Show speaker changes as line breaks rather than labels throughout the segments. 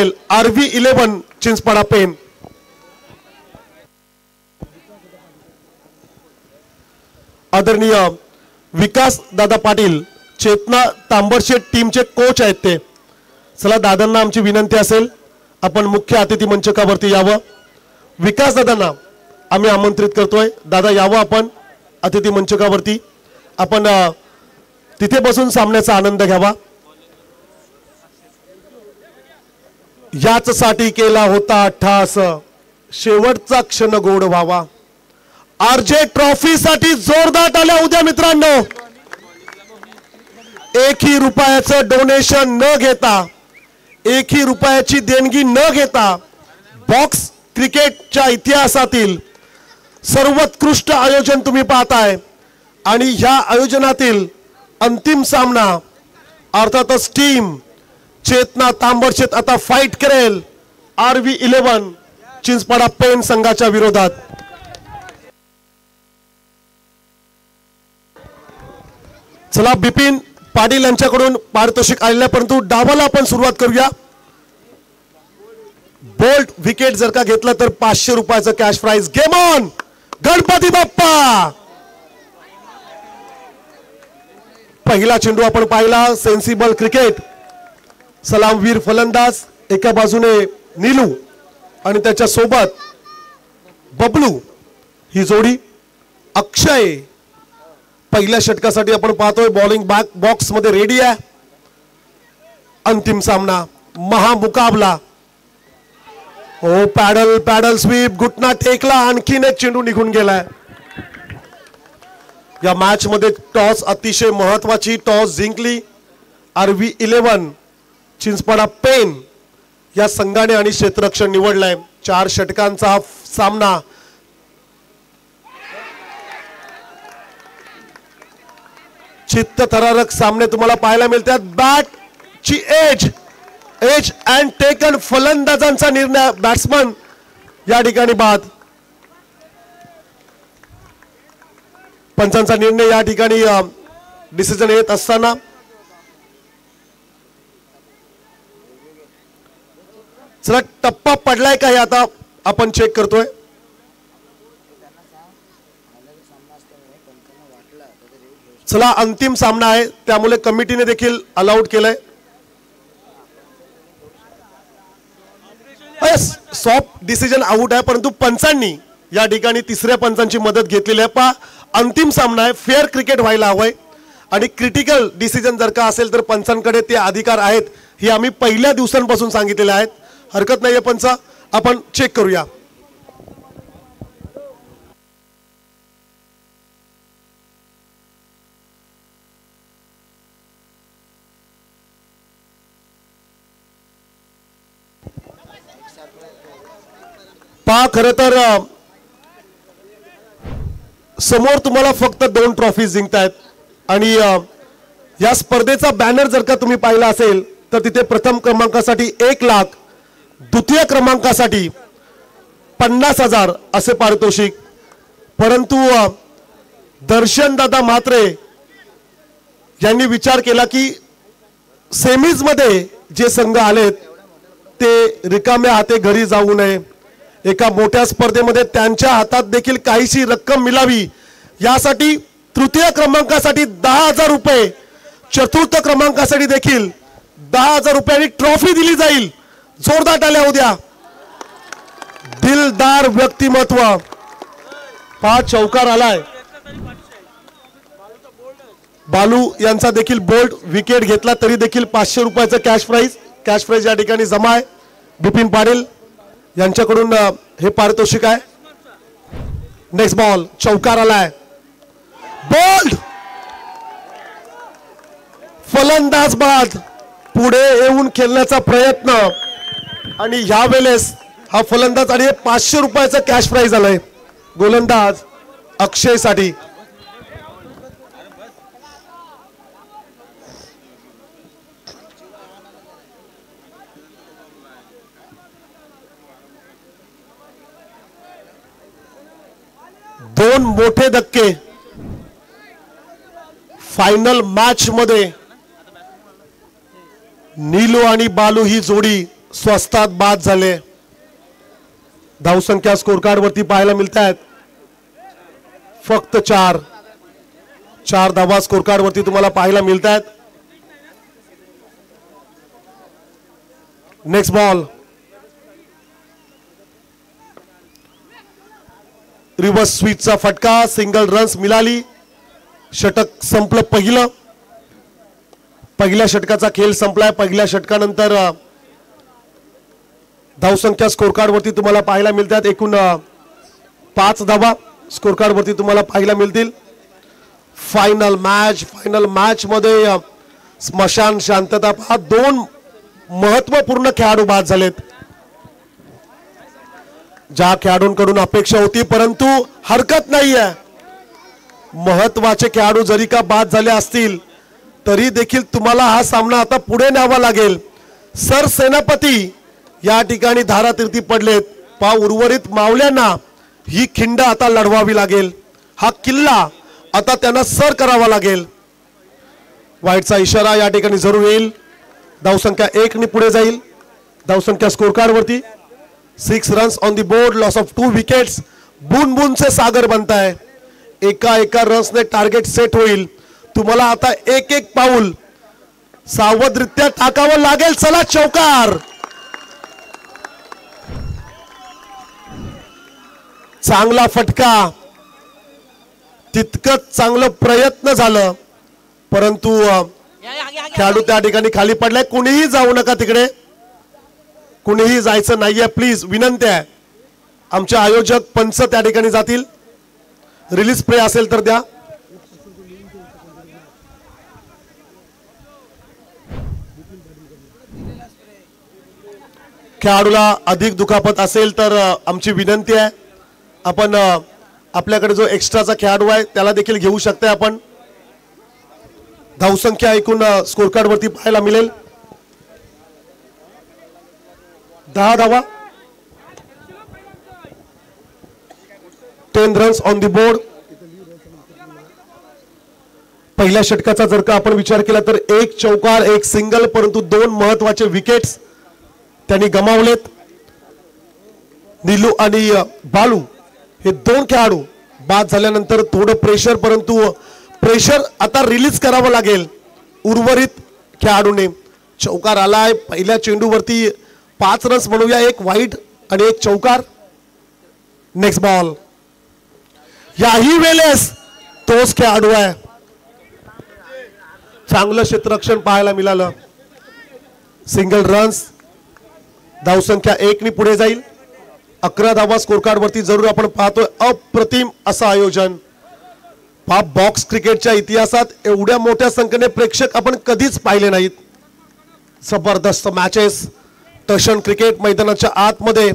करेल RV11 Chinchpada pen. आदरणीय विकास दादा पाटील चेतना तांबडशेट टीमचे कोच आहेत ते। चला दादांना आमची विनंती असेल आपण मुख्य अतिथी मंचकावरती यावं। विकास दादांना आम्ही आमंत्रित करतोय, दादा यावं आपण अतिथी मंचकावरती, आपण तिथे बसून सामन्याचा आनंद घ्यावा। याच साठी केला होता ठास, शेवटचा क्षण गोड व्हावा। RJ ट्रॉफी साठी जोरदार टाळ्या उद्या मित्रांनो। एकही रुपयाचं डोनेशन न घेता, एकही रुपयाची देणगी न घेता बॉक्स क्रिकेटच्या इतिहासातील सर्वोत्कृष्ट आयोजन तुम्ही पाहताय। आणि ह्या आयोजनातील अंतिम सामना अर्थातच टीम चेतना तांबडशेत आता फाईट करेल RV11 चिंचपाडा पेन संघाच्या विरोधात। चला बिपिन पाटील यांच्याकडून पारितोषिक आलेल्या, परंतु डावाला आपण सुरुवात करूया। बोल्ट विकेट जर का घेतला तर 500 रुपयाचं cash prize. Game on Ganpati Bappa. पहिला चेंडू आपण पाहिला, सेन्सिबल क्रिकेट। सलामवीर फलंदाज एका बाजूने नीलू आणि त्याच्या सोबत बबलू ही जोडी। अक्षय पहिल्या षटकासाठी आपण पाहतोय बॉलिंग बॅक बॉक्स मध्ये रेडी आहे। अंतिम सामना महामुकाबला। ओ पॅडल पॅडल स्वीप, घुटना टेकला, आणखीन एक चेंडू निघून गेलाय। या मॅच मध्ये टॉस अतिशय महत्वाची टॉस जिंकली RV11 चिंचपाडा पेन या संघाने आणि क्षेत्ररक्षण निवडलाय। 4 षटकांचा हा सामना। चित्तथरारक सामने तुम्हाला पाहायला मिळतात। बॅट ची एज अँड टेकन, फलंदाजांचा निर्णय, बॅट्समन या ठिकाणी बाद। पंचांचा निर्णय या ठिकाणी डिसिजन येत असताना चला टप्पा पडलाय का हे आता आपण चेक करतोय। चला अंतिम सामना आहे त्यामुळे कमिटीने देखील अलाउड केलंय। सॉफ्ट डिसिजन आउट आहे, परंतु पंचांनी या ठिकाणी तिसऱ्या पंचांची मदत घेतलेली आहे। पा अंतिम सामना आहे, फेअर क्रिकेट व्हायला हवंय आणि क्रिटिकल डिसिजन जर का असेल तर पंचांकडे ते अधिकार आहेत, हे आम्ही पहिल्या दिवसांपासून सांगितलेले आहेत। हरकत नाहीये पंचा, आपण चेक करूया। पहा खरं तर समोर तुम्हाला फक्त 2 ट्रॉफी जिंकतायत आणि या स्पर्धेचा बॅनर जर का तुम्ही पाहिला असेल तर तिथे प्रथम क्रमांकासाठी 1 लाख, द्वितीय क्रमांकासाठी 50,000 असे पारितोषिक। परंतु दर्शन दादा म्हात्रे यांनी विचार केला की सेमीज मध्ये जे संघ आलेत ते रिकाम्या हाते घरी जाऊ नये, एका मोठ्या स्पर्धेमध्ये त्यांच्या हातात देखील काहीशी रक्कम मिळावी, यासाठी तृतीय क्रमांकासाठी 10,000 रुपये, चतुर्थ क्रमांकासाठी देखील 10,000 रुपयांनी ट्रॉफी दिली जाईल। जोरदार टाळ्या उद्या। दिलदार व्यक्तिमत्व। 5 चौकार आलाय। बालू यांचा देखील बोल्ट विकेट घेतला तरी देखील 500 रुपयाचं कॅश प्राइज या ठिकाणी जमा आहे। बिपिन पाटील यांच्याकडून हे पारितोषिक आहे। नेक्स्ट बॉल चौकार आलाय। बोल्ड फलंदाज बाद, पुढे येऊन खेळण्याचा प्रयत्न आणि ह्या वेळेस हा फलंदाज आणि 500 रुपयाचं कॅश प्राइज आलाय गोलंदाज अक्षय साठी। दोन मोठे धक्के फायनल मॅच मध्ये नीलू आणि बालू ही जोडी स्वस्तात बाद झाले. धावसंख्या स्कोर कार्ड वरती पाहायला मिळत आहेत फक्त 4 धावा स्कोर कार्ड वरती तुम्हाला पाहायला मिळत आहेत. Next ball. रिव्हर्स स्वीचचा फटका. सिंगल रन्स मिळाली. षटक संपलं. पहिल्या षटकाचा खेळ संपलाय. पहिल्या षटकानंतर धावसंख्या स्कोर कार्ड वरती तुम्हाला पाहायला मिळतात. एकूण 5 धावा स्कोर कार्ड वरती तुम्हाला पाहायला मिळतील. फायनल मॅच मध्ये स्मशान शांतता. 2 महत्वपूर्ण खेळाडू बाद झालेत. ज्या खेळाडूंकडून अपेक्षा होती, परंतु हरकत नाहीये. महत्वाचे खेळाडू जरी का बाद झाले असतील तरी देखील तुम्हाला हा सामना आता पुढे न्यावा लागेल. सर सेनापती या ठिकाणी धारातीर्थी पडलेत. उर्वरित मावल्यांना ही खिंड आता लढवावी लागेल. हा किल्ला आता त्यांना सर करावा लागेल. वाईटचा इशारा या ठिकाणी जरूर येईल. धावसंख्या 1 ने पुढे जाईल. धावसंख्या स्कोर कार्ड वरती 6 runs on the board. Loss of 2 wickets. बून से सागर बनता है. एका रन्सने टार्गेट सेट होईल. तुम्हाला आता एक पाऊल सावधरित्या टाकावं लागेल. चला चौकार. चांगला फटका. तितकंच चांगलं प्रयत्न झालं, परंतु खेळाडू त्या ठिकाणी खाली पडलाय. कुणीही जाऊ नका तिकडे. कुणीही जायचं नाहीये प्लीज. विनंती आहे. आमचे आयोजक पंच त्या ठिकाणी जातील. रिलीज प्ले असेल तर द्या. खेळाडूला अधिक दुखापत असेल तर आमची विनंती आहे आपण आपल्याकडे जो एक्स्ट्राचा खेळाडू आहे त्याला देखील घेऊ शकता आपण. धावसंख्या एकूण स्कोर कार्ड वरती पाहायला मिळेल 10 धावा. 10 रन्स ऑन द बोर्ड. पहिल्या षटकाचा जर का आपण विचार केला तर 1 चौकार 1 सिंगल, परंतु 2 महत्वाचे विकेट्स त्यांनी गमावलेत. नीलू आणि बालू हे 2 खेळाडू बाद झाल्यानंतर थोडं प्रेशर, परंतु प्रेशर आता रिलीज करावं लागेल. उर्वरित खेळाडूने चौकार आलाय. पहिल्या चेंडूवरती 5 रन्स म्हणूया. 1 वाईट आणि 1 चौकार. Next ball. याही वेळेस तोच खेळाडू आहे. चांगलं क्षेत्ररक्षण पाहायला मिळालं. Single runs. धावसंख्या 1 ने पुढे जाईल. 11 धावा स्कोर कार्ड वरती जरूर आपण पाहतोय. अप्रतिम असं आयोजन. बॉक्स क्रिकेटच्या इतिहासात एवढ्या मोठ्या संख्येने प्रेक्षक आपण कधीच पाहिले नाहीत. जबरदस्त मॅचेस. टशन क्रिकेट मैदानाच्या आतमध्ये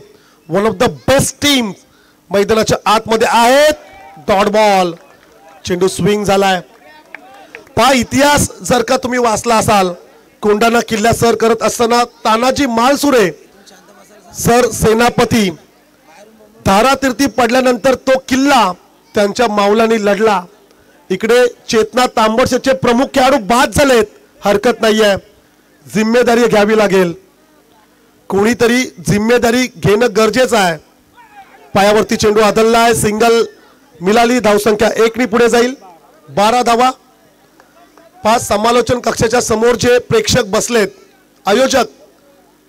one of the best team मैदानाच्या आतमध्ये आहेत. Dot ball. चेंडू स्विंग झालाय. इतिहास जर का तुम्ही वाचला असाल, कोंढाणा किल्ला सर करत असताना तानाजी मालसुरे सर सेनापती धारातीर्थी पडल्यानंतर तो किल्ला त्यांच्या मावलांनी लढला. इकडे चेतना तांबडशेचे प्रमुख खेळाडू बाद झालेत. हरकत नाहीये. जिम्मेदारी घ्यावी लागेल. कोणीतरी जिम्मेदारी घेणं गरजेचं आहे. पायावरती चेंडू आदळलाय. सिंगल मिळाली. धावसंख्या 1 ने पुढे जाईल. 12 धावा. 5 समालोचन कक्षाच्या समोर जे प्रेक्षक बसलेत, आयोजक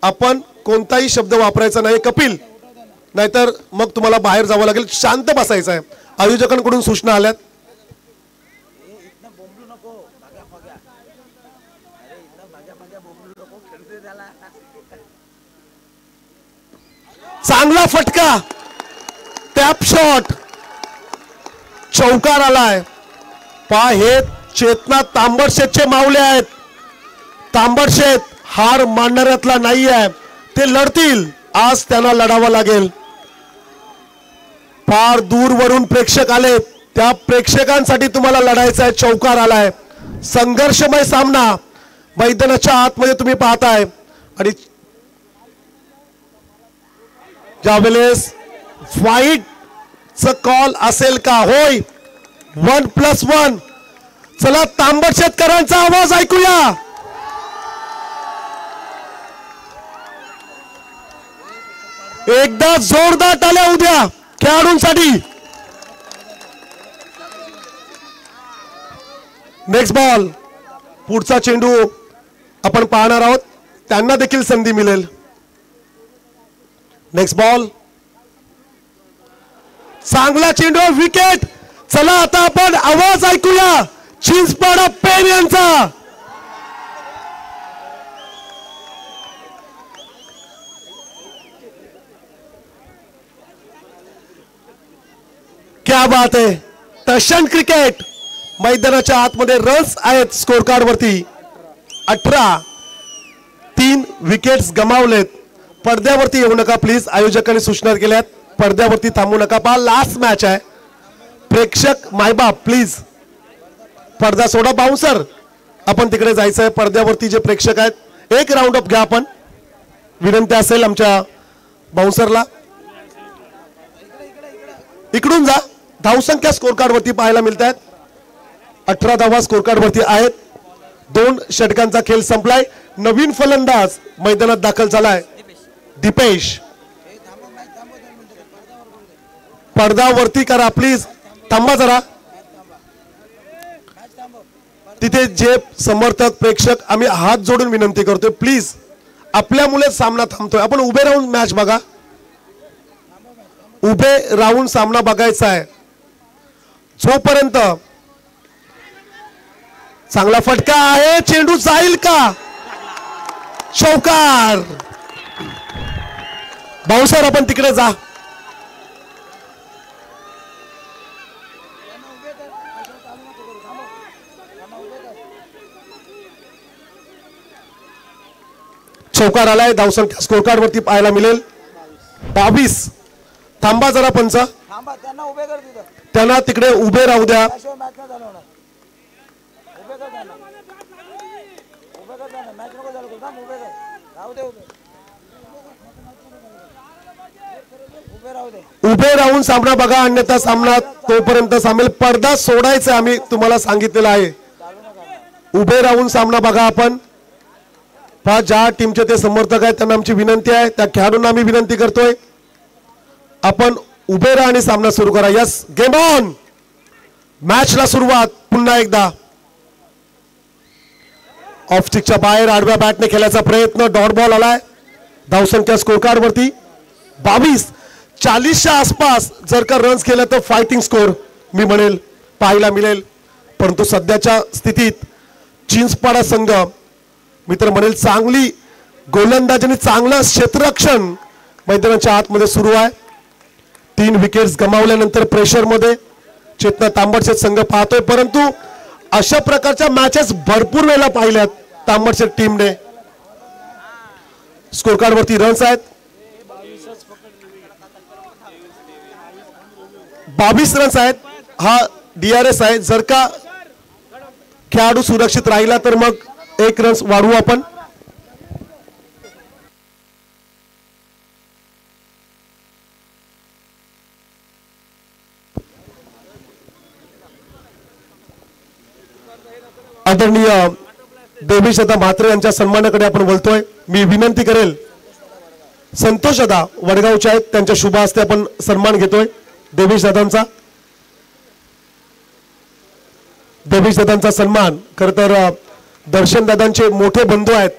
आपण कोणताही शब्द वापरायचा नाही. कपिल, नाहीतर मग तुम्हाला बाहेर जावं लागेल. शांत बसायचं आहे. आयोजकांकडून सूचना आल्यात. चांगला फटका. Tap shot. चौकार आलाय. हे चेतना तांबडशेतचे मावले आहेत. तांबडशेत हार मानणाऱ्यातला नाही आहे. ते लढतील. आज त्यांना लढावं लागेल. फार दूरवरून प्रेक्षक आले. त्या प्रेक्षकांसाठी तुम्हाला लढायचं आहे. चौकार आलाय. संघर्षमय सामना मैदानाच्या आतमध्ये तुम्ही पाहताय. आणि ज्यावेळेस फाईटचं कॉल असेल का? होय. 1+1. चला तांबडशेतकरांचा आवाज ऐकूया. एकदा जोरदार टाळ्या उद्या खेळाडूंसाठी. नेक्स्ट बॉल, पुढचा चेंडू आपण पाहणार आहोत, त्यांना देखील संधी मिळेल. नेक्स्ट बॉल, चांगला चेंडू, विकेट. चला आता आपण आवाज ऐकूया चिंचपाडा पेन यांचा. क्या बात आहे. टशन क्रिकेट. मैदानाच्या आतमध्ये रन्स आहेत स्कोर कार्ड वरती 18. 3 विकेट्स गमावलेत. पडद्यावरती येऊ नका प्लीज, आयोजकांनी सूचना केल्यात पडद्यावरती थांबू नका. पहा लास्ट मॅच आहे. प्रेक्षक मायबाप प्लीज पडदा सोडा. बाउन्सर आपण तिकडे जायचं आहे. पडद्यावरती जे प्रेक्षक आहेत एक राऊंड अप घ्या आपण, विनंती असेल आमच्या बाउन्सरला. इकडून जा. धावसंख्या स्कोर कार्ड वरती पाहायला मिळत आहेत. 18 धावा स्कोर कार्ड वरती आहेत. 2 षटकांचा खेळ संपलाय. नवीन फलंदाज मैदानात दाखल झालाय दीपेश. पडद्यावरती करा प्लीज, थांबा जरा. तिथे जे समर्थक प्रेक्षक आम्ही हात जोडून विनंती करतोय प्लीज, आपल्यामुळे सामना थांबतोय. आपण उभे राहून मॅच बघा, उभे राहून सामना बघायचा आहे. जोपर्यंत चांगला फटका आहे, चेंडू जाईल का? चौकार. बाउन्सर आपण तिकडे जा. चौकार आलाय. धावसंख्या स्कोर कार्ड वरती पाहायला मिळेल 22. थांबा जरा पंच, त्यांना तिकडे उभे राहू द्या. उभे राहून सामना बघा, अन्यथा सामना तोपर्यंत सामील. पडदा सोडायचा आम्ही तुम्हाला सांगितलेलं आहे. उभे राहून सामना बघा आपण. पहा ज्या टीमचे ते समर्थक आहेत त्यांना आमची विनंती आहे, त्या खेळाडूंना आम्ही विनंती करतोय आपण उभे राहा आणि सामना सुरू करा. Yes, game on. मॅचला सुरुवात पुन्हा एकदा. ऑफ स्टिकच्या बाहेर आडव्या बॅटने खेळायचा प्रयत्न. डॉट बॉल आलाय. धावसंख्या स्कोर कार्ड वरती 22. 40च्या आसपास जर का रन्स केलं तर फायटिंग स्कोर मी म्हणेल पाहायला मिळेल. परंतु सध्याच्या स्थितीत चिंचपाडा संघ मित्र म्हणेल चांगली गोलंदाजी आणि चांगलं क्षेत्ररक्षण मैदानाच्या आतमध्ये सुरू आहे. 3 विकेट्स गमावल्यानंतर प्रेशर मध्ये चेतना तांबडशेठ संघ पाहतोय. परंतु अशा प्रकारच्या मॅचेस भरपूर वेळेला पाहिल्यात तांबडशेठ टीमने. स्कोर कार्ड वरती रन्स आहेत 22 रन्स आहेत. हा DRS आहे. जर का खेळाडू सुरक्षित राहिला तर मग 1 रन्स वाढवू आपण. आदरणीय देवीशदा म्हात्रे यांच्या सन्मानाकडे आपण बोलतोय. मी विनंती करेल संतोषदा वडगावचे आहेत, त्यांच्या शुभ हस्ते आपण सन्मान घेतोय देवीशदांचा. देवीशदांचा सन्मान खरं तर दर्शन दादांचे मोठे बंधू आहेत.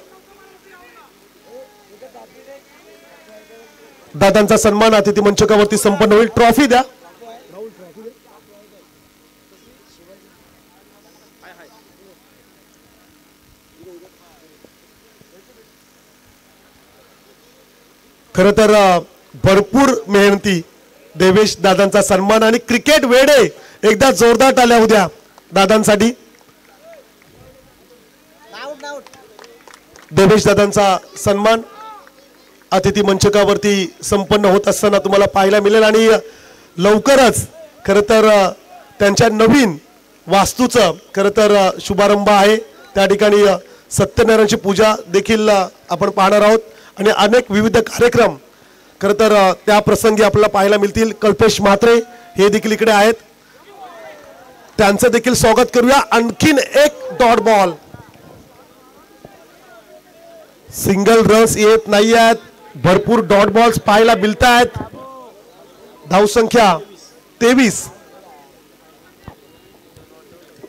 दादांचा सन्मान अतिथी मंचकावरती संपन्न होईल. ट्रॉफी द्या. खरं तर भरपूर मेहनती देवेश दादांचा सन्मान आणि क्रिकेट वेडे एकदा जोरदार टाळ्या उद्या दादांसाठी. देवेश दादांचा सन्मान अतिथी मंचकावरती संपन्न होत असताना तुम्हाला पाहायला मिळेल. आणि लवकरच खरं तर त्यांच्या नवीन वास्तूचं खरं तर शुभारंभ आहे. त्या ठिकाणी सत्यनारायणची पूजा देखील आपण पाहणार आहोत आणि अनेक विविध कार्यक्रम खरं तर त्या प्रसंगी आपल्याला पाहायला मिळतील. कल्पेश म्हात्रे हे देखील इकडे आहेत, त्यांचं देखील स्वागत करूया. आणखीन एक डॉट बॉल. सिंगल रन्स येत नाही आहेत. भरपूर डॉट बॉल्स पाहायला मिळत आहेत. धावसंख्या 23.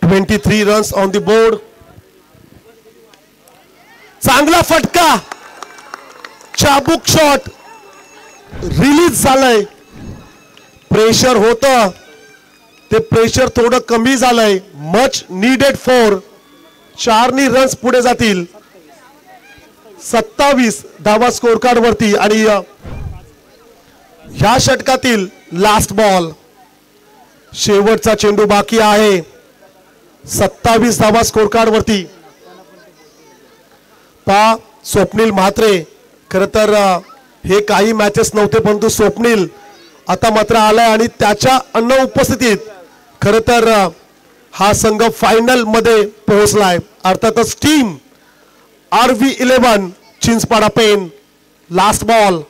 23 रन्स ऑन द बोर्ड. चांगला फटका, चाबूक शॉट रिलीज झालाय. प्रेशर होतं ते प्रेशर थोडं कमी झालंय. Much needed four. 4 रन्स पुढे जातील. 27 धावा स्कोर कार्ड वरती आणि ह्या षटकातील लास्ट बॉल. शेवटचा चेंडू बाकी आहे. 27 धावा स्कोर कार्ड वरती. स्वप्नील म्हात्रे खर तर हे काही मॅचेस नव्हते परंतु स्वप्नील आता मात्र आलाय आणि त्याच्या अनुपस्थितीत खर तर हा संघ फायनल मध्ये पोहोचलाय. अर्थातच team RV11 Chinchpada Pen. Last ball.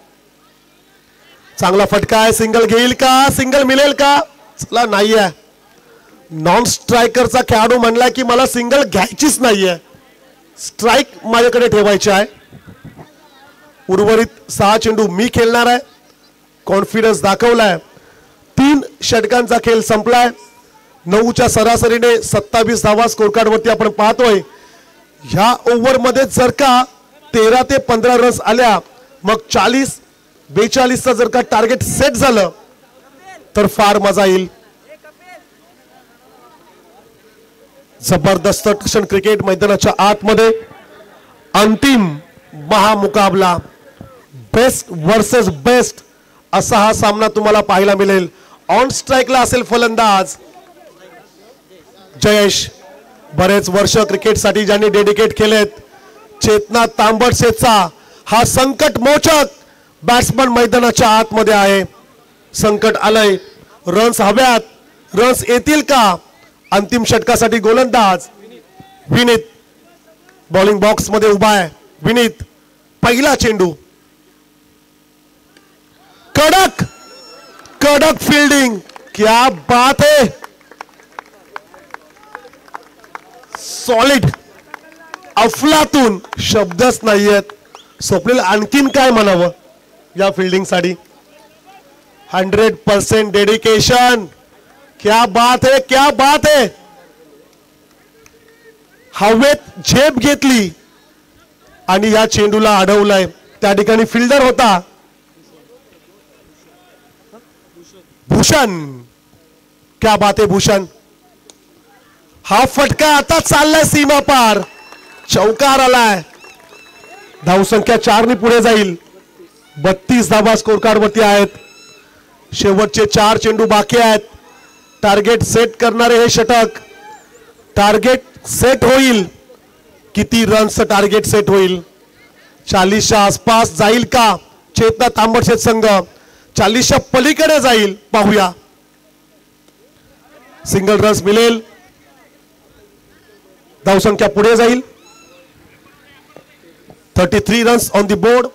चांगला फटका आहे. सिंगल घेईल का? सिंगल मिळेल का? चला नाहीये. नॉन स्ट्रायकरचा खेळाडू म्हणला की मला सिंगल घ्यायचीच नाहीये, स्ट्राइक माझ्याकडे ठेवायची आहे. उर्वरित 6 चेंडू मी खेळणार आहे. कॉन्फिडन्स दाखवलाय. 3 षटकांचा खेळ संपलाय. 9च्या सरासरीने 27 धावा स्कोर कार्ड वरती आपण पाहतोय. ह्या ओव्हर मध्ये जर का 13 ते 15 रन्स आल्या मग 40-42चा जर का टार्गेट सेट झालं तर फार मजा येईल. जबरदस्त टशन क्रिकेट मैदानाच्या आतमध्ये अंतिम महामुकाबला, बेस्ट वर्सेस बेस्ट असा हा सामना तुम्हाला पाहायला मिळेल. ऑन स्ट्राइकला असेल फलंदाज जयेश. बरेच वर्ष क्रिकेटसाठी ज्यांनी डेडिकेट केलेत. चेतना तांबडशेचा हा संकट मोचक बॅट्समन मैदानाच्या आतमध्ये आहे. संकट आलंय. रन्स हव्यात. रन्स येतील का? अंतिम षटकासाठी गोलंदाज विनीत बॉलिंग बॉक्स मध्ये उभा आहे. विनीत पहिला चेंडू. कडक कडक फील्डिंग. क्या बात है. सॉलिड. अफलातून शब्दच नाहीयेत. स्वप्नील आणखीन काय म्हणावं या फिल्डिंग साठी. 100% डेडिकेशन. क्या बात है, क्या बात है. हवेत झेप घेतली आणि या चेंडूला अडवलाय. त्या ठिकाणी फिल्डर होता भूषण. क्या बात है भूषण. हा फटका आता चाललाय सीमा पार. चौकार आलाय. धावसंख्या 4 पुढे जाईल. 32 धावा स्कोर कार्ड वरती आहेत. शेवटचे 4 चेंडू बाकी आहेत. टार्गेट सेट करणारे हे षटक. टार्गेट सेट होईल. किती रन्सचं टार्गेट सेट होईल? 40च्या आसपास जाईल का? चेतना तांबडशेत संघ 40च्या पलीकडे जाईल. पाहूया. सिंगल रन्स मिळेल. धावसंख्या पुढे जाईल. 33 रन्स ऑन द बोर्ड.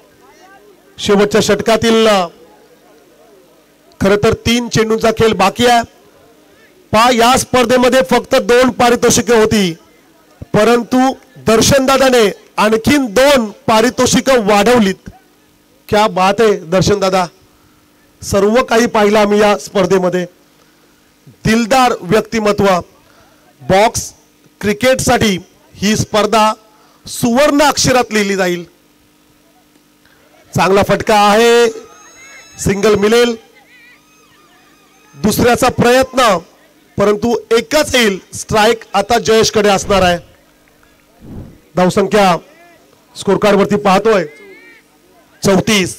शेवटच्या षटकातील खरं तर 3 चेंडूंचा खेळ बाकी आहे. या स्पर्धेमध्ये फक्त 2 पारितोषिके होती परंतु दर्शनदादाने आणखीन 2 पारितोषिकं वाढवलीत. क्या बात आहे दर्शनदादा. सर्व काही पाहिलं आम्ही या स्पर्धेमध्ये. दिलदार व्यक्तिमत्व. बॉक्स क्रिकेटसाठी ही स्पर्धा सुवर्ण अक्षरात लिहिली जाईल. चांगला फटका आहे. सिंगल मिळेल. दुसऱ्याचा प्रयत्न परंतु एकच येईल. स्ट्राइक आता जयेशकडे असणार आहे. धावसंख्या स्कोर कार्ड वरती पाहतोय 34.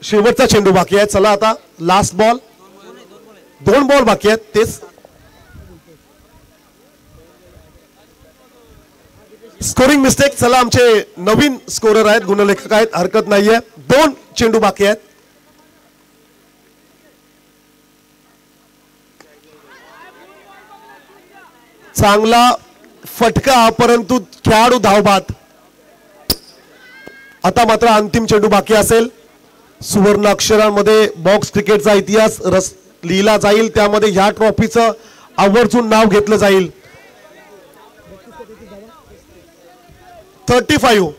शेवटचा चेंडू बाकी आहे. चला आता लास्ट बॉल. 2 बॉल बाकी आहेत. तेच स्कोरिंग मिस्टेक. चला आमचे नवीन स्कोरर आहेत, गुणलेखक आहेत, हरकत नाहीये. 2 चेंडू बाकी आहेत. चांगला फटका परंतु खेळाडू धावबाद. आता मात्र अंतिम चेंडू बाकी असेल. सुवर्ण अक्षरांमध्ये बॉक्स क्रिकेटचा इतिहास लिहिला जाईल. त्यामध्ये ह्या ट्रॉफीचं आवर्जून नाव घेतलं जाईल. 35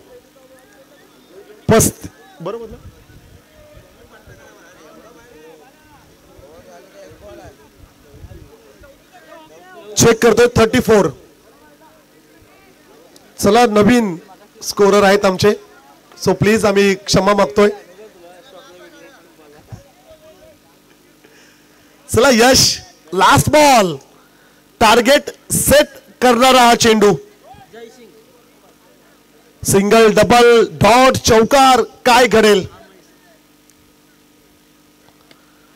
बरोबर ना? चेक करतोय 34. चला नवीन स्कोरर आहेत आमचे, सो प्लीज आम्ही क्षमा मागतोय. चला यश, लास्ट बॉल, टार्गेट सेट करणारा हा चेंडू. सिंगल, डबल, डॉट, चौकार, काय घडेल?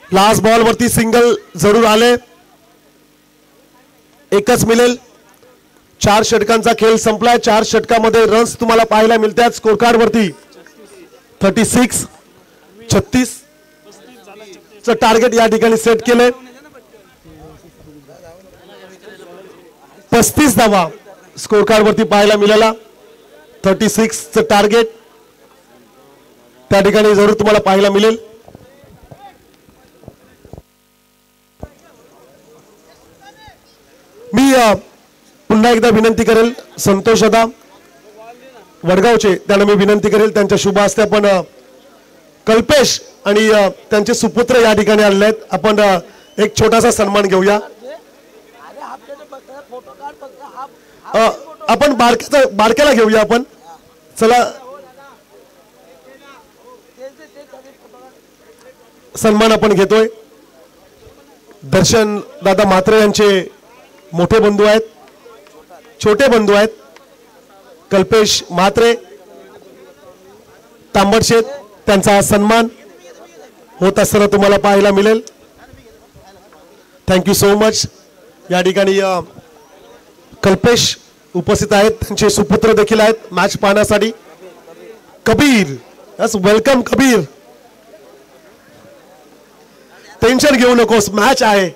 लास्ट बॉल वरती सिंगल जरूर आले, एकच मिळेल. 4 षटकांचा खेळ संपलाय. 4 षटकामध्ये रन्स तुम्हाला पाहायला मिळतात स्कोर कार्ड वरती. 36 36 चं टार्गेट या ठिकाणी सेट केले. 35 धावा स्कोर कार्ड वरती पाहायला मिळाला. 36 चं टार्गेट त्या ठिकाणी जरूर तुम्हाला पाहायला मिळेल. मी पुन्हा एकदा विनंती करेल, संतोष दादा वडगावचे, त्यांना मी विनंती करेल त्यांच्या शुभ हस्ते आपण कल्पेश आणि त्यांचे सुपुत्र या ठिकाणी आलेले आहेत. आपण एक छोटासा सन्मान घेऊया. आपण बारक्याला घेऊया आपण. चला सन्मान आपण घेतोय. दर्शन दादा म्हात्रे यांचे मोठे बंधू आहेत, छोटे बंधू आहेत. कल्पेश म्हात्रे तांबडशेत, त्यांचा सन्मान होत असताना तुम्हाला पाहायला मिळेल. Thank you so much. या ठिकाणी कल्पेश उपस्थित आहेत, त्यांचे सुपुत्र देखील आहेत मॅच पाहण्यासाठी. Kabir, yes welcome Kabir. Tension घेऊ नकोस, मॅच आहे.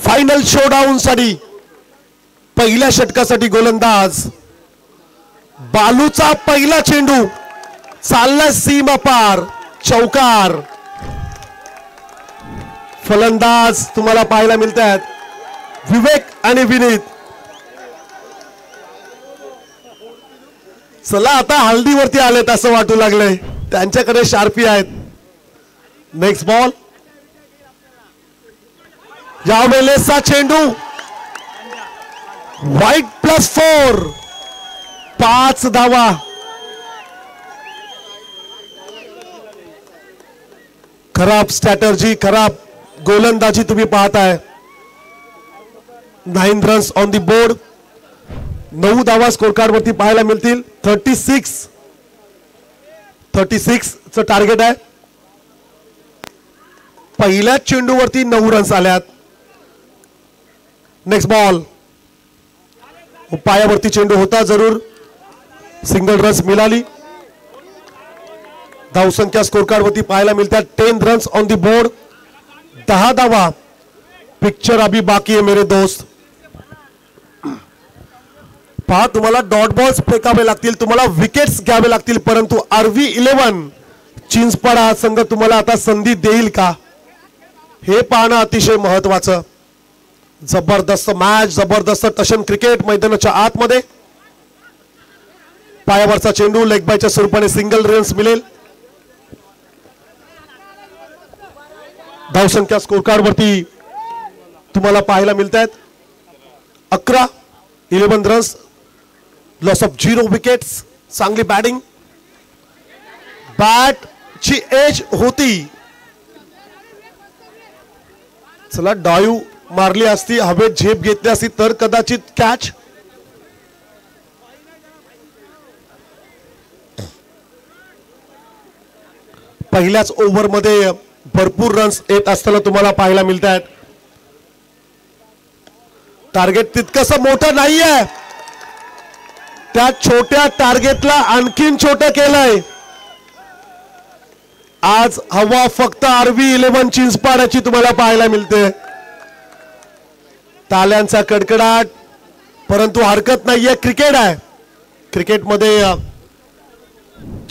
फायनल शोडाऊन साठी पहिल्या षटकासाठी गोलंदाज बालूचा पहिला चेंडू चालला सीमा पार, चौकार. फलंदाज तुम्हाला पाहायला मिळतात विवेक आणि विनीत. चला आता हल्दीवरती आलेत असं वाटू लागलंय, त्यांच्याकडे शार्पी आहेत. नेक्स्ट बॉल, यावेळेसचा चेंडू व्हाईट +4, 5 धावा. खराब स्ट्रॅटर्जी, खराब गोलंदाजी तुम्ही पाहताय. 9 रन्स ऑन दी बोर्ड, 9 धावा स्कोर कार्ड वरती पाहायला मिळतील. 36 चं टार्गेट आहे. पहिल्या चेंडूवरती 9 रन्स आल्यात. नेक्स्ट बॉल, पायावरती चेंडू होता जरूर, सिंगल रन्स मिळाली. धावसंख्या स्कोर कार्ड वरती पाहायला मिळतात 10 रन्स ऑन दी बोर्ड, 10 धावा. पिक्चर अभी बाकी है मेरे दोस्त. पहा, तुम्हाला डॉट बॉल्स फेकावे लागतील, तुम्हाला विकेट्स घ्यावे लागतील, परंतु RV11 चिंचपाड हा संघ तुम्हाला आता संधी देईल का हे पाहणं अतिशय महत्वाचं. जबरदस्त मॅच, जबरदस्त टशन क्रिकेट मैदानाच्या आतमध्ये. पायावरचा चेंडू लेग बायच्या स्वरूपाने सिंगल रन्स मिळेल. धावसंख्या स्कोर कार्ड वरती तुम्हाला पाहायला मिळतात 11 रन्स, लॉस ऑफ 0 विकेट्स. चांगली बॅटिंग, बॅट ची एज होती. चला डायू मारली असती, हवेत झेप घेतली असती तर कदाचित कॅच. पहिल्याच ओव्हरमध्ये भरपूर रन्स येत असताना तुम्हाला पाहायला मिळत आहेत. टार्गेट तितकंसं मोठं नाहीये, त्या छोट्या टार्गेटला आणखीन छोटं केलंय. आज हवा फक्त RV11 चिंचपाडाची तुम्हाला पाहायला मिळते. ताल्यांचा कडकडाट, परंतु हरकत नाहीये. क्रिकेट आहे, क्रिकेटमध्ये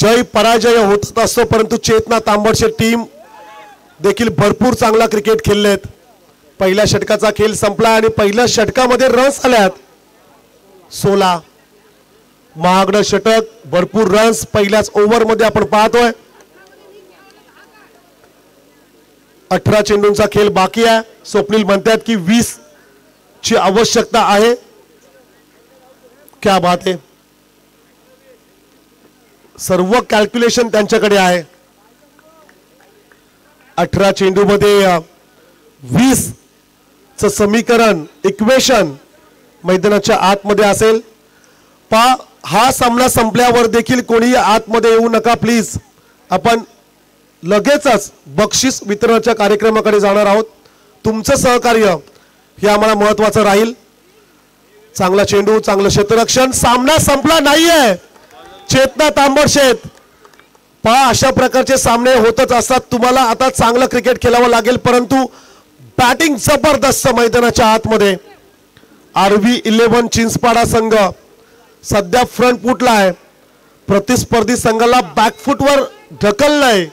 जय पराजय होत असतो, परंतु चेतना तांबडशेट टीम देखील भरपूर चांगला क्रिकेट खेळलेत. पहिल्या षटकाचा खेळ संपला आणि पहिल्या षटकामध्ये रन्स आल्यात 16. महागडं षटक, भरपूर रन्स पहिल्याच ओव्हरमध्ये आपण पाहतोय. 18 चेंडूंचा खेळ बाकी आहे. स्वप्नील म्हणतात की 20 ची आवश्यकता आहे. क्या बात आहे, सर्व कॅल्क्युलेशन त्यांच्याकडे आहे. 18 चेंडूमध्ये 20 चं समीकरण, इक्वेशन मैदानाच्या आतमध्ये असेल. हा सामना संपल्यावर देखील कोणी आतमध्ये येऊ नका प्लीज. आपण लगेचच बक्षीस वितरणाच्या कार्यक्रमाकडे जाणार आहोत. तुमचं सहकार्य हे आम्हाला महत्वाचं राहील. चांगला चेंडू, चांगलं क्षेत्ररक्षण. सामना संपला नाहीये. चेतना तांबडशेत, पहा अशा प्रकारचे सामने होतच असतात. तुम्हाला आता चांगलं क्रिकेट खेळावं लागेल, परंतु बॅटिंग जबरदस्त मैदानाच्या आतमध्ये. RV11 चिंचपाडा संघ सध्या फ्रंट फुटला आहे. प्रतिस्पर्धी संघाला बॅकफुटवर ढकललंय.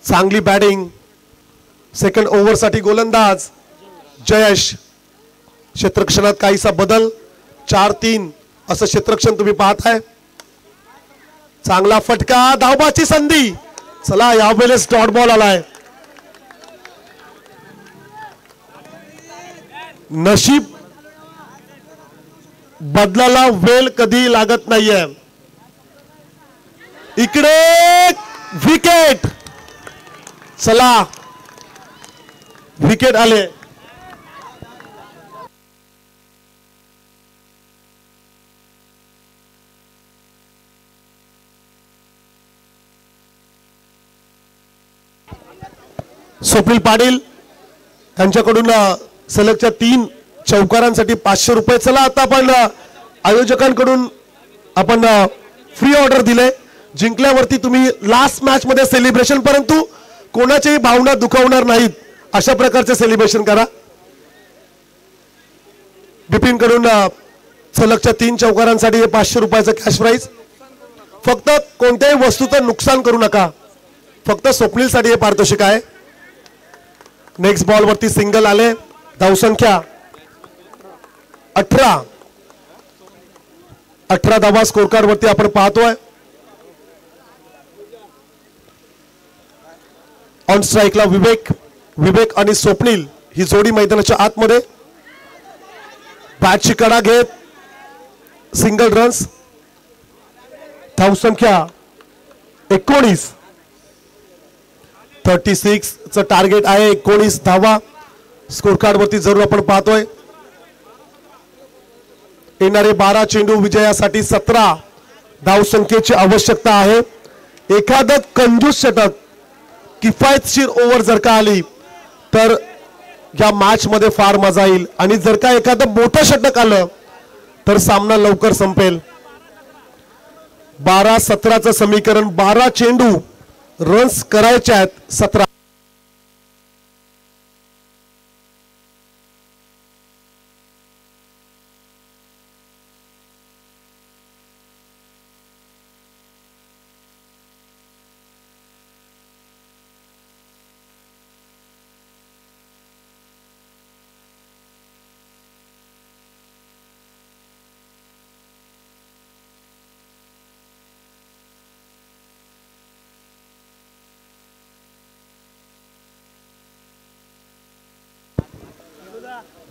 चांगली बॅटिंग. सेकंड ओव्हर साठी गोलंदाज जयेश. क्षेत्ररक्षणात काहीसा बदल, 4-3 असं क्षेत्ररक्षण तुम्ही पाहताय. चांगला फटका, धावबाची संधी. चला यावेळेस डॉट बॉल आलाय. नशीब बदलाला वेळ कधी लागत नाहीये. इकडे विकेट. चला विकेट आले. स्वप्नील पाटील त्यांच्याकडून सलगच्या 3 चौकारांसाठी 500 रुपये. चला आता आपण आयोजकांकडून आपण फ्री ऑर्डर दिले. जिंकल्यावरती तुम्ही लास्ट मॅच मध्ये सेलिब्रेशन, परंतु कोणाच्याही भावना दुखावणार नाहीत अशा प्रकारचे सेलिब्रेशन करा. बिपिन कडून सलगच्या 3 चौकारांसाठी 500 रुपयाचं कॅश प्राइज. फक्त कोणत्याही वस्तूचं नुकसान करू नका. फक्त स्वप्नील साठी हे पारितोषिक आहे. नेक्स्ट बॉल वरती सिंगल आले. धावसंख्या 18 धावा स्कोर कार्ड वरती आपण पाहतोय. ऑन स्ट्राईकला विवेक आणि स्वप्नील ही जोडी मैदानाच्या आतमध्ये. बॅटची कडा घेत सिंगल रन्स. धावसंख्या 19. 36 चं टार्गेट आहे. 19 धावा स्कोर कार्ड वरती जरूर आपण पाहतोय. येणारे 12 चेंडू विजयासाठी 17 धावसंख्येची आवश्यकता आहे. एखादं कंजूस षटक, किफायतशीर ओव्हर जर का आली तर या मॅच मध्ये फार मजा येईल. आणि जर का एखादं मोठं षटक आलं तर सामना लवकर संपेल. 12-17चं समीकरण. 12 चेंडू, रन्स करायचे आहेत 17.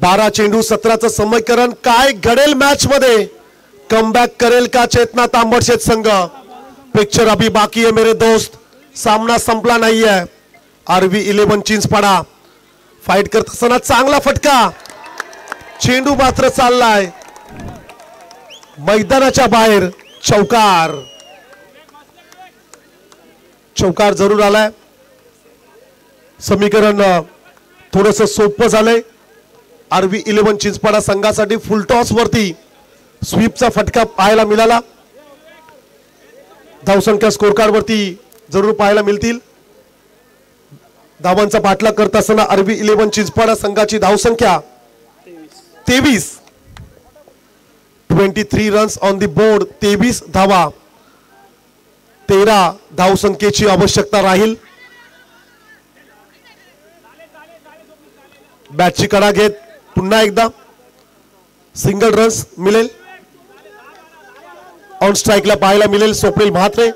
बारा चेंडू 17चं समीकरण. काय घडेल मॅच मध्ये? कमबॅक करेल का चेतना तांबडशेत संघ? पिक्चर अभी बाकी है मेरे दोस्त. सामना संपला नाहीये. RV11 चिंचपाडा फाइट करत असताना चांगला फटका. चेंडू मात्र चाललाय मैदानाच्या बाहेर. चौकार. चौकार जरूर आलाय. समीकरण थोडंसं सोपं झालंय. RV11 चिंचपाडा संघासाठी फुल टॉस वरती स्वीपचा फटका पाहायला मिळाला. धावसंख्या स्कोर कार्ड वरती जरूर पाहायला मिळतील. धावांचा पाठलाग करत असताना RV11 चिंचपाडा संघाची धावसंख्या 23. 23 रन्स ऑन द बोर्ड. 23 धावा. 13 धावसंख्येची आवश्यकता राहील. बॅटची कडा घेत पुन्हा एकदा सिंगल रन्स मिळेल. ऑन स्ट्राइकला पाहायला मिळेल स्वप्नील म्हात्रे.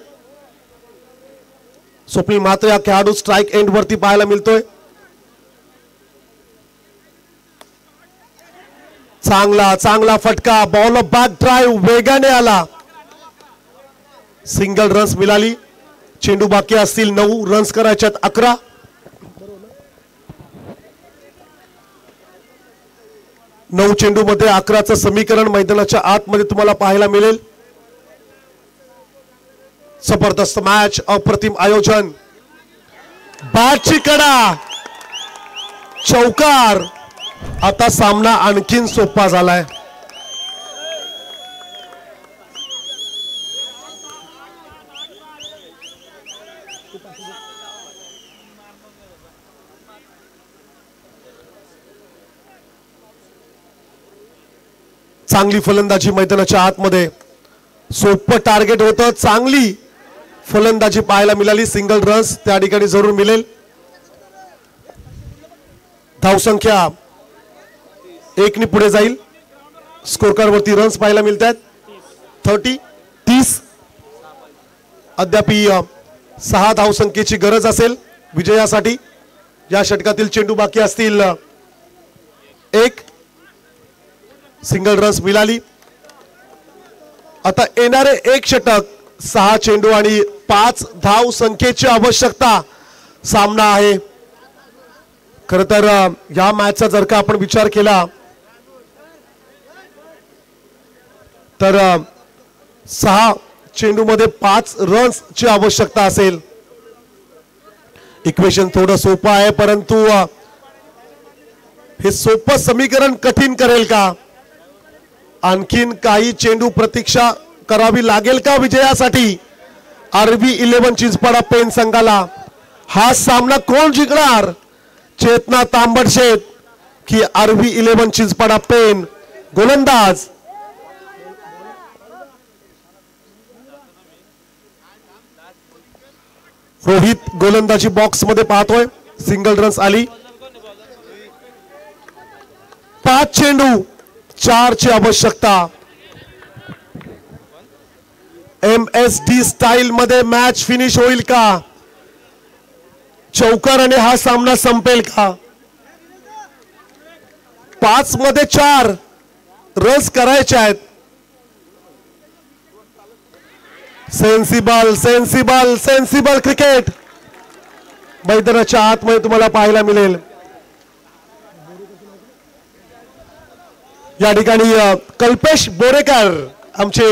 स्वप्नील म्हात्रे हा खेळाडू स्ट्राइक एंड वरती पाहायला मिळतोय. चांगला फटका. बॉल ऑफ बॅक ड्राइव्ह वेगाने आला. सिंगल रन्स मिळाली. चेंडू बाकी असतील 9 रन्स करायच्यात 11. नऊ चेंडू मध्ये 11चं समीकरण मैदानाच्या आतमध्ये तुम्हाला पाहायला मिळेल. जबरदस्त मॅच. अप्रतिम आयोजन. बॅटची कडा. चौकार. आता सामना आणखीन सोपा झालाय. चांगली फलंदाजी मैदानाच्या आतमध्ये. सोपं टार्गेट होतं. चांगली फलंदाजी पाहायला मिळाली. सिंगल रन्स त्या ठिकाणी जरूर मिळेल. धावसंख्या 1 ने पुढे जाईल. स्कोर कार्ड वरती रन्स पाहायला मिळतात 30. अद्याप 6 धावसंख्येची गरज असेल विजयासाठी. या षटकातील चेंडू बाकी असतील 1. सिंगल रन्स मिळाली. आता येणारे 1 षटक 6 चेंडू आणि 5 धाव संख्येची आवश्यकता सामना आहे. खर तर या मॅचचा जर का आपण विचार केला तर 6 चेंडू मध्ये 5 रन्स ची आवश्यकता असेल. इक्वेशन थोडं सोपं आहे परंतु हे सोपं समीकरण कठीण करेल का? आणखीन काही चेंडू प्रतीक्षा करावी लागेल का विजयासाठी? RV11 चिंचपाडा पेन संघाला हा सामना कोण जिंकणार? चेतना तांबडशेत की RV11 चिंचपाडा पेन? गोलंदाज रोहित गोलंदाजी बॉक्स मध्ये पाहतोय. सिंगल रन्स आली. 5 चेंडू 4 ची आवश्यकता. MSD स्टाईल मध्ये मॅच फिनिश होईल का? चौकाराने हा सामना संपेल का? 5 मध्ये 4 रन्स करायचे आहेत. सेन्सिबल सेन्सिबल सेन्सिबल क्रिकेट मैदानाच्या आतमध्ये तुम्हाला पाहायला मिळेल. या ठिकाणी कल्पेश बोरेकर आमचे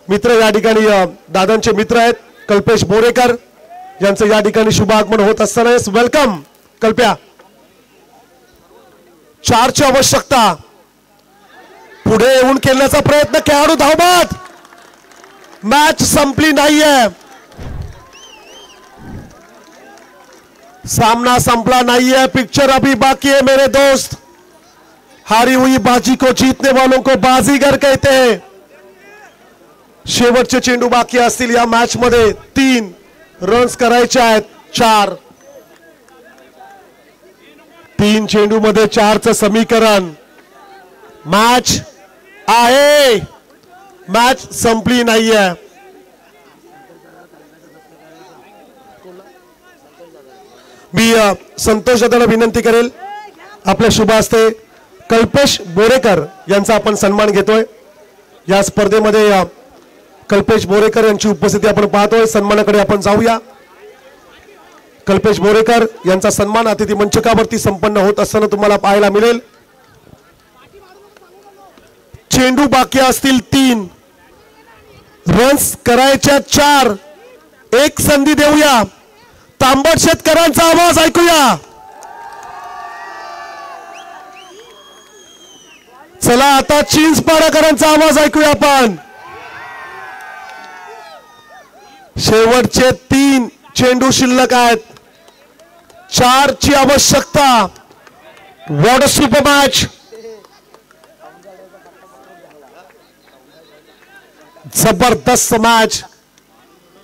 मित्र या ठिकाणी दादांचे मित्र आहेत. कल्पेश बोरेकर यांचं या ठिकाणी शुभ आगमन होत असताना वेलकम कल्प्या. 4 ची आवश्यकता. पुढे येऊन खेळण्याचा प्रयत्न. खेळाडू धावबाद. मैच संपली नहीं है. सामना संपला नहीं है. पिक्चर अभी बाकी है मेरे दोस्त. हारी हुई बाजी को जीतने वालों को बाजीगर कहते हैं. शेवटचे चेंडू बाकी असतील या मॅच मध्ये. 3 रन्स करायचे आहेत. 4 3 चेंडू मध्ये 4 चं समीकरण. मॅच आहे. मॅच संपली नाहीये. मी संतोष दादांना विनंती करेल आपल्या शुभ हस्ते कल्पेश बोरेकर यांचा आपण सन्मान घेतोय. या स्पर्धेमध्ये कल्पेश बोरेकर यांची उपस्थिती आपण पाहतोय. सन्मानाकडे आपण जाऊया. कल्पेश बोरेकर यांचा सन्मान अतिथी मंचकावरती संपन्न होत असताना तुम्हाला पाहायला मिळेल. चेंडू बाकी असतील 3 रन्स करायच्या 4. एक संधी देऊया. तांबट शेतकऱ्यांचा आवाज ऐकूया. चला आता चिंचपाडाकरांचा आवाज ऐकूया आपण. शेवटचे 3 चेंडू शिल्लक आहेत. 4 ची आवश्यकता. What a super match. जबरदस्त मॅच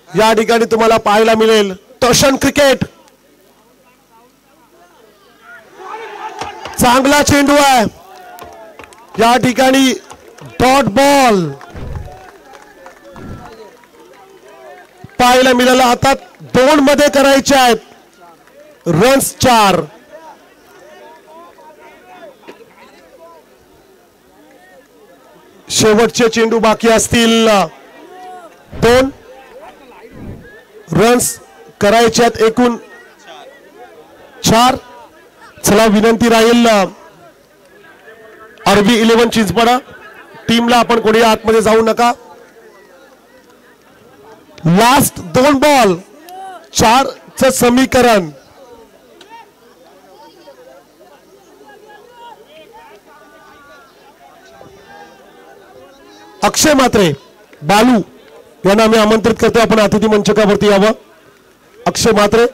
या ठिकाणी तुम्हाला पाहायला मिळेल. टशन क्रिकेट. चांगला चेंडू आहे या ठिकाणी. डॉट बॉल पाहायला मिळाला. आता 2 मध्ये करायचे आहेत. रन्स 4. शेवटचे चेंडू बाकी असतील. 2 रन्स करायचे आहेत. एकूण 4. चला विनंती राहील RV11 चिंचपाडा टीमला, आपण कोणी आतमध्ये जाऊ नका. लास्ट 2 बॉल 4 च समीकरण. अक्षय म्हात्रे, बालू यांना आम्ही आमंत्रित करतो. आपण अतिथी मंचकावरती यावं. अक्षय म्हात्रे.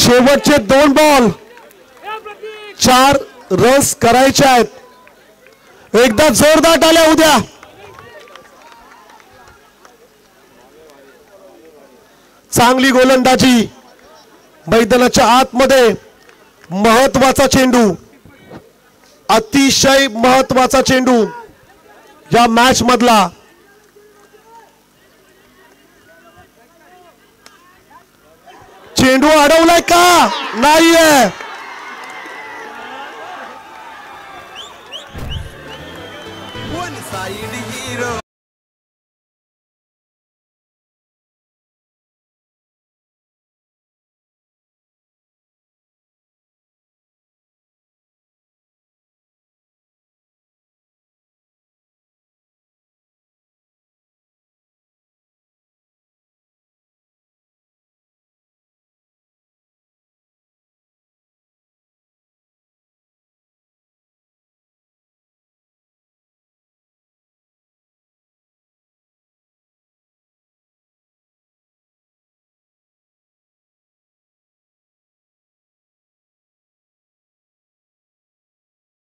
शेवटचे 2 बॉल 4 रन्स करायचे आहेत. एकदा जोरदार टाळ्या उद्या. चांगली गोलंदाजी. मैदानाच्या आतमध्ये महत्वाचा चेंडू. अतिशय महत्वाचा चेंडू या मॅच मधला. चेंडू अडवलाय का? नाहीये.